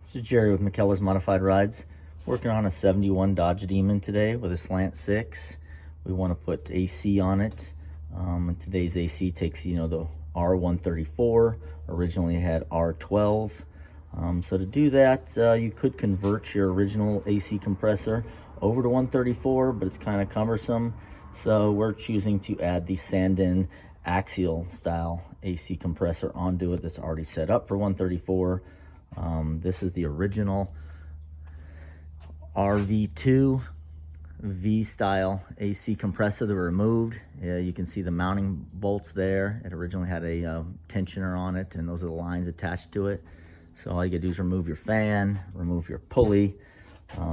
This is Jerry with McKellar's Modified Rides. Working on a 71 Dodge Demon today with a Slant 6. We want to put AC on it. And today's AC takes, the R134. Originally had R12. So to do that, you could convert your original AC compressor over to 134, but it's kind of cumbersome. So we're choosing to add the Sanden axial style AC compressor onto it that's already set up for 134. This is the original RV2 V style AC compressor that were removed. You can see the mounting bolts there. It originally had a tensioner on it, and those are the lines attached to it. So all you gotta do is remove your fan, remove your pulley.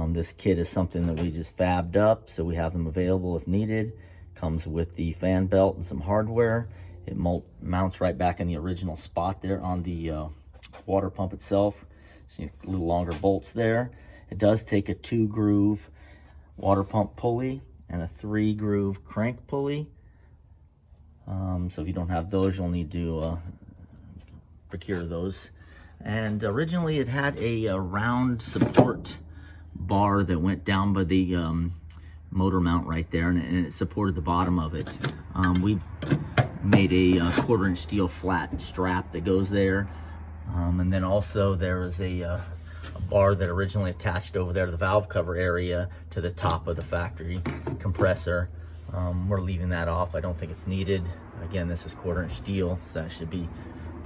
This kit is something that we just fabbed up, so we have them available if needed. Comes with the fan belt and some hardware. It mounts right back in the original spot there on the water pump itself. See a little longer bolts there. It does take a 2-groove water pump pulley and a 3-groove crank pulley. So if you don't have those, you'll need to procure those. And originally it had a round support bar that went down by the motor mount right there, and it supported the bottom of it. We made a 1/4-inch steel flat strap that goes there. And then also there is a bar that originally attached over there to the valve cover area to the top of the factory compressor. We're leaving that off. I don't think it's needed. Again, this is 1/4-inch steel, so that should be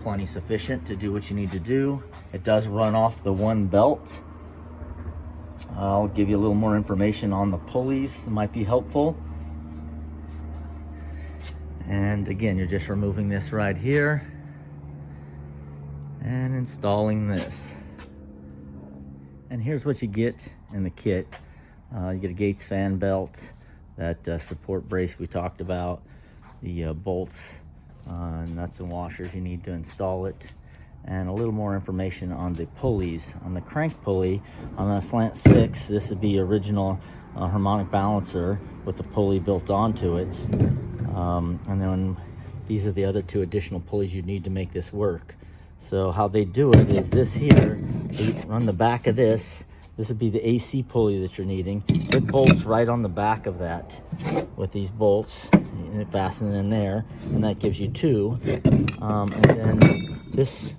plenty sufficient to do what you need to do. It does run off the one belt. I'll give you a little more information on the pulleys that might be helpful. And again, you're just removing this right here and installing this. And here's what you get in the kit. You get a Gates fan belt, that support brace we talked about, the bolts, nuts and washers you need to install it, and a little more information on the pulleys. On the crank pulley, on the Slant 6, this would be original harmonic balancer with the pulley built onto it. And then these are the other 2 additional pulleys you need to make this work. So how they do it is this here, on the back of this would be the AC pulley that you're needing. It bolts right on the back of that with these bolts, and it fastens in there, and that gives you 2. And then this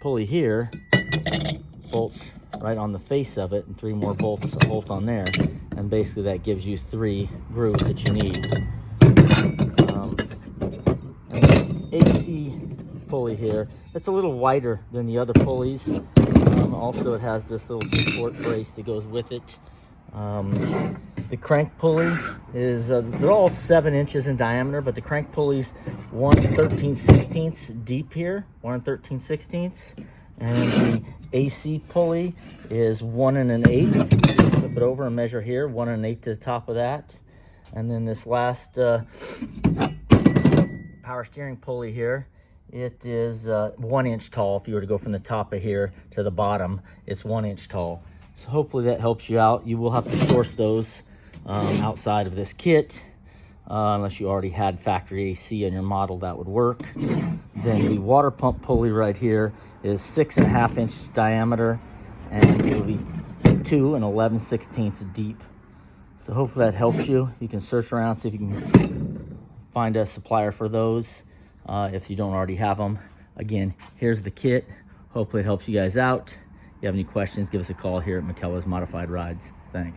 pulley here bolts right on the face of it, and 3 more bolts to bolt on there, and basically that gives you 3 grooves that you need. AC pulley here, it's a little wider than the other pulleys. Also, it has this little support brace that goes with it. The crank pulley is, they're all 7 inches in diameter, but the crank pulley's 1 13/16 deep here, 1 13/16. And the AC pulley is 1 1/8. Flip it over and measure here, 1 1/8 to the top of that. And then this last power steering pulley here, it is 1 inch tall. If you were to go from the top of here to the bottom, it's 1 inch tall. So hopefully that helps you out. You will have to source those outside of this kit, unless you already had factory AC in your model, that would work. Then the water pump pulley right here is 6.5 inches diameter, and it will be 2 11/16 deep. So hopefully that helps you. You can search around, see if you can find a supplier for those. If you don't already have them. Again, here's the kit. Hopefully it helps you guys out. If you have any questions, give us a call here at McKellar's Modified Rides. Thanks.